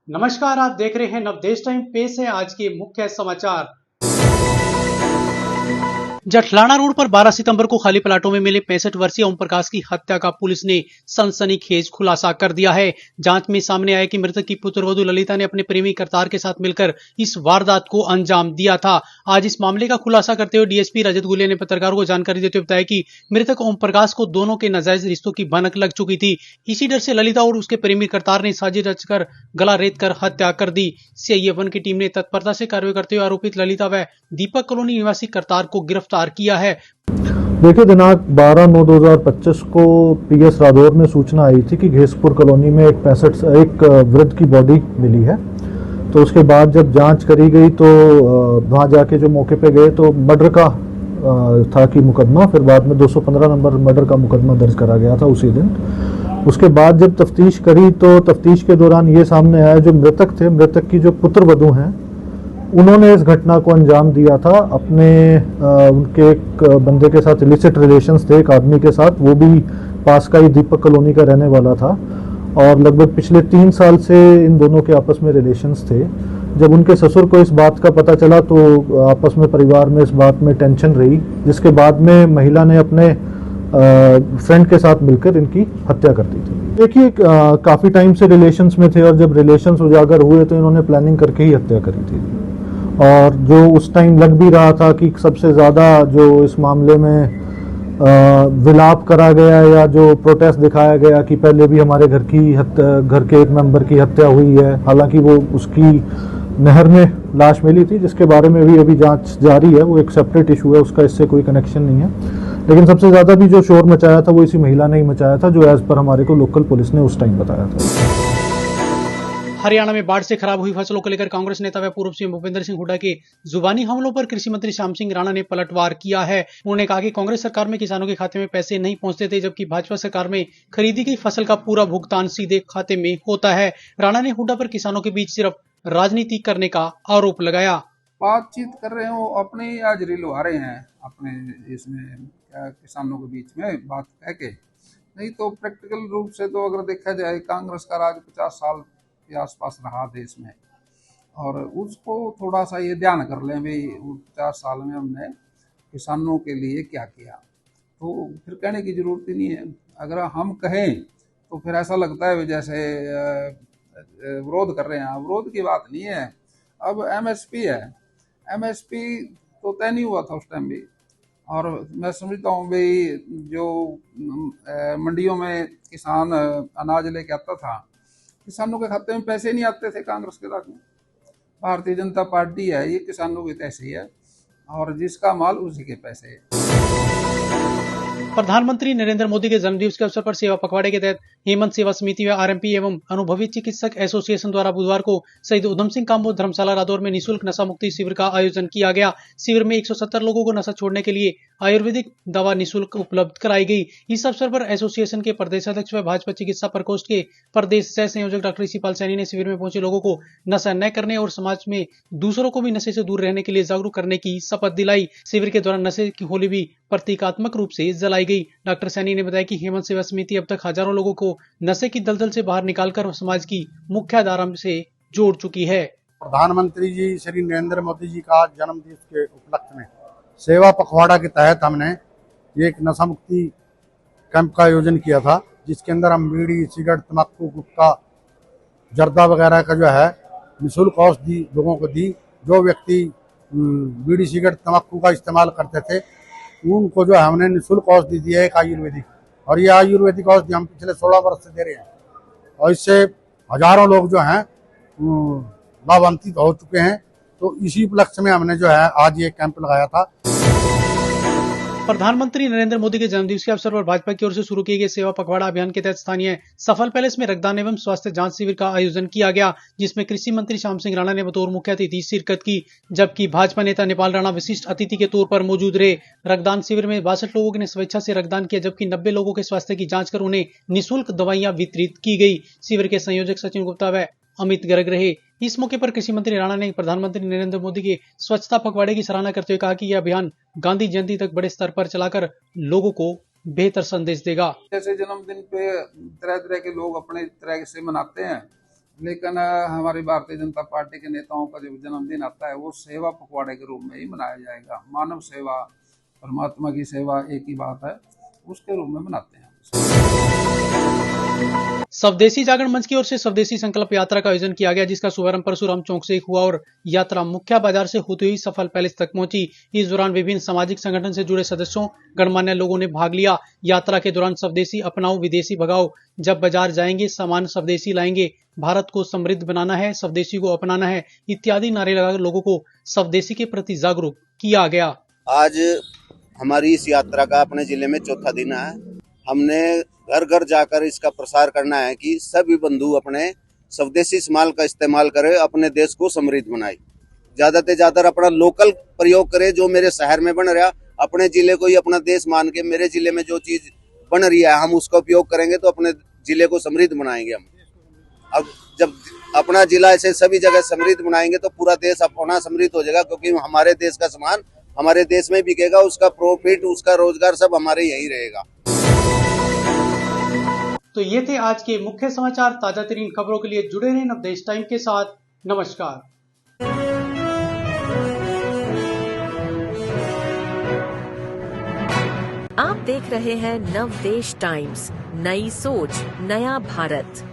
नमस्कार, आप देख रहे हैं नवदेश टाइम। पेश है आज के मुख्य समाचार। जठलाना रोड पर 12 सितंबर को खाली प्लाटों में मिले 65 वर्षीय ओम प्रकाश की हत्या का पुलिस ने सनसनीखेज खुलासा कर दिया है। जांच में सामने आया कि मृतक की पुत्रवधू ललिता ने अपने प्रेमी करतार के साथ मिलकर इस वारदात को अंजाम दिया था। आज इस मामले का खुलासा करते हुए डीएसपी रजत गुले ने पत्रकारों को जानकारी देते हुए बताया कि मृतक ओम प्रकाश को दोनों के नाजायज रिश्तों की भनक लग चुकी थी। इसी डर से ललिता और उसके प्रेमी करतार ने साजिश रचकर गला रेत कर हत्या कर दी। सीआईए 1 की टीम ने तत्परता से कार्रवाई करते हुए आरोपित ललिता व दीपक कॉलोनी निवासी करतार को गिरफ्तार किया है। देखिए, दिनांक 12/9/2025 को पीएस रादौर में सूचना आई थी कि घेसपुर कॉलोनी में एक वृद्ध की बॉडी मिली है। तो उसके बाद जब जांच करी गई तो वहाँ जाके जो मौके पे गए तो मर्डर का था कि मुकदमा, फिर बाद में 215 नंबर मर्डर का मुकदमा दर्ज करा गया था उसी दिन। उसके बाद जब तफ्तीश करी तो तफ्तीश के दौरान ये सामने आया जो मृतक थे, मृतक की जो पुत्रवधू हैं, उन्होंने इस घटना को अंजाम दिया था अपने उनके एक बंदे के साथ इलिसिट रिलेशंस थे, एक आदमी के साथ, वो भी पास का ही दीपक कॉलोनी का रहने वाला था और लगभग पिछले 3 साल से इन दोनों के आपस में रिलेशंस थे। जब उनके ससुर को इस बात का पता चला तो आपस में परिवार में इस बात में टेंशन रही, जिसके बाद में महिला ने अपने फ्रेंड के साथ मिलकर इनकी हत्या कर दी थी। देखिए, काफ़ी टाइम से रिलेशंस में थे और जब रिलेशंस उजागर हुए तो इन्होंने प्लानिंग करके ही हत्या करी थी। और जो उस टाइम लग भी रहा था कि सबसे ज़्यादा जो इस मामले में विलाप करा गया या जो प्रोटेस्ट दिखाया गया कि पहले भी हमारे घर के एक मेंबर की हत्या हुई है, हालांकि वो उसकी नहर में लाश मिली थी, जिसके बारे में भी अभी जांच जारी है, वो एक सेपरेट इशू है, उसका इससे कोई कनेक्शन नहीं है। लेकिन सबसे ज़्यादा भी जो शोर मचाया था वो इसी महिला ने ही मचाया था, जो एज पर हमारे को लोकल पुलिस ने उस टाइम बताया था। हरियाणा में बाढ़ से खराब हुई फसलों को लेकर कांग्रेस नेता व पूर्व सीएम भूपेंद्र सिंह हुड्डा के जुबानी हमलों पर कृषि मंत्री श्याम सिंह राणा ने पलटवार किया है। उन्होंने कहा कि कांग्रेस सरकार में किसानों के खाते में पैसे नहीं पहुंचते थे, जबकि भाजपा सरकार में खरीदी गई फसल का पूरा भुगतान सीधे खाते में होता है। राणा ने हुड्डा पर किसानों के बीच सिर्फ राजनीति करने का आरोप लगाया। बातचीत कर रहे हो, अपनी हाजिरी लगा रहे हैं अपने इसमें किसानों के बीच में बात कह के। नहीं तो प्रैक्टिकल रूप से तो अगर देखा जाए, कांग्रेस का राज 50 साल के आसपास रहा देश में, और उसको थोड़ा सा ये ध्यान कर लें भाई 50 साल में हमने किसानों के लिए क्या किया, तो फिर कहने की जरूरत ही नहीं है। अगर हम कहें तो फिर ऐसा लगता है जैसे विरोध कर रहे हैं। विरोध की बात नहीं है। अब एमएसपी है, एमएसपी तो तय नहीं हुआ था उस टाइम भी, और मैं समझता हूँ भाई जो मंडियों में किसान अनाज लेके आता था, किसानों के खाते में पैसे नहीं आते थे कांग्रेस के राज में। भारतीय जनता पार्टी है, ये किसानों की तैसी है और जिसका माल उसी के पैसे है। प्रधानमंत्री नरेंद्र मोदी के जन्मदिवस के अवसर पर सेवा पखवाड़े के तहत हेमंत सेवा समिति व आरएमपी एवं अनुभवी चिकित्सक एसोसिएशन द्वारा बुधवार को शहीद उधम सिंह काम्बोज धर्मशाला रादौर में निःशुल्क नशा मुक्ति शिविर का आयोजन किया गया। शिविर में 170 लोगों को नशा छोड़ने के लिए आयुर्वेदिक दवा निःशुल्क उपलब्ध कराई गई। इस अवसर पर एसोसिएशन के प्रदेश अध्यक्ष व भाजपा चिकित्सा प्रकोष्ठ के प्रदेश सह संयोजक डॉक्टर ऋषिपाल सैनी ने शिविर में पहुंचे लोगों को नशा न करने और समाज में दूसरों को भी नशे से दूर रहने के लिए जागरूक करने की शपथ दिलाई। शिविर के दौरान नशे की होली भी प्रतीकात्मक रूप से जलाई गई। डॉक्टर सैनी ने बताया कि हेमंत सेवा समिति अब तक हजारों लोगों को नशे की दलदल से बाहर निकालकर समाज की मुख्य धारा से जोड़ चुकी है। प्रधानमंत्री जी श्री नरेंद्र मोदी जी का जन्मदिवस के उपलक्ष्य में सेवा पखवाड़ा के तहत हमने एक नशा मुक्ति कैंप का आयोजन किया था, जिसके अंदर हम बीड़ी, सिगरेट, तम्बाकू, गुटखा, जर्दा वगैरह का जो है निःशुल्क औषधि लोगों को दी। जो व्यक्ति बीड़ी, सिगरेट, तम्बाकू का इस्तेमाल करते थे, उनको जो है हमने निःशुल्क औषधि दी है, एक आयुर्वेदिक। और ये आयुर्वेदिक औषधि हम पिछले 16 वर्ष से दे रहे हैं और इससे हजारों लोग जो हैं लाभान्वित हो चुके हैं। तो इसी उपलक्ष्य में हमने जो है आज ये कैंप लगाया था। प्रधानमंत्री नरेंद्र मोदी के जन्मदिवस के अवसर पर भाजपा की ओर से शुरू किए गए सेवा पखवाड़ा अभियान के तहत स्थानीय सफल पैलेस में रक्तदान एवं स्वास्थ्य जांच शिविर का आयोजन किया गया, जिसमें कृषि मंत्री श्याम सिंह राणा ने बतौर मुख्य अतिथि शिरकत की, जबकि भाजपा नेता नेपाल राणा विशिष्ट अतिथि के तौर पर मौजूद रहे। रक्तदान शिविर में 62 लोगों ने स्वेच्छा से रक्तदान किया, जबकि 90 लोगों के स्वास्थ्य की जाँच कर उन्हें निःशुल्क दवाइयां वितरित की गई। शिविर के संयोजक सचिन गुप्ता व अमित गर्ग रहे। इस मौके पर कृषि मंत्री राणा ने प्रधानमंत्री नरेंद्र मोदी के स्वच्छता पखवाड़े की सराहना करते हुए कहा कि यह अभियान गांधी जयंती तक बड़े स्तर पर चलाकर लोगों को बेहतर संदेश देगा। जैसे जन्मदिन पे तरह तरह के लोग अपने तरह से मनाते हैं, लेकिन हमारी भारतीय जनता पार्टी के नेताओं का जब जन्मदिन आता है वो सेवा पखवाड़े के रूप में ही मनाया जाएगा। मानव सेवा, परमात्मा की सेवा एक ही बात है, उसके रूप में मनाते हैं। स्वदेशी जागरण मंच की ओर से स्वदेशी संकल्प यात्रा का आयोजन किया गया, जिसका शुभारंभ परशुराम चौक से हुआ और यात्रा मुख्य बाजार से होती हुई सफल पैलेस तक पहुंची। इस दौरान विभिन्न सामाजिक संगठन से जुड़े सदस्यों, गणमान्य लोगों ने भाग लिया। यात्रा के दौरान स्वदेशी अपनाओ, विदेशी भगाओ, जब बाजार जाएंगे सामान स्वदेशी लाएंगे, भारत को समृद्ध बनाना है, स्वदेशी को अपनाना है इत्यादि नारे लगाकर लोगों को स्वदेशी के प्रति जागरूक किया गया। आज हमारी इस यात्रा का अपने जिले में चौथा दिन है। हमने घर घर जाकर इसका प्रसार करना है कि सभी बंधु अपने स्वदेशी सामान का इस्तेमाल करें, अपने देश को समृद्ध बनाए। ज्यादा से ज्यादा अपना लोकल प्रयोग करें। जो मेरे शहर में बन रहा, अपने जिले को ही अपना देश मान के मेरे जिले में जो चीज बन रही है हम उसका उपयोग करेंगे तो अपने जिले को समृद्ध बनाएंगे हम। अब जब अपना जिला ऐसे सभी जगह समृद्ध बनाएंगे तो पूरा देश अपना समृद्ध हो जाएगा, क्योंकि हमारे देश का सामान हमारे देश में बिकेगा, उसका प्रॉफिट, उसका रोजगार सब हमारे यही रहेगा। तो ये थे आज के मुख्य समाचार। ताजा तरीन खबरों के लिए जुड़े रहें नवदेश टाइम के साथ। नमस्कार। आप देख रहे हैं नवदेश टाइम्स, नई सोच, नया भारत।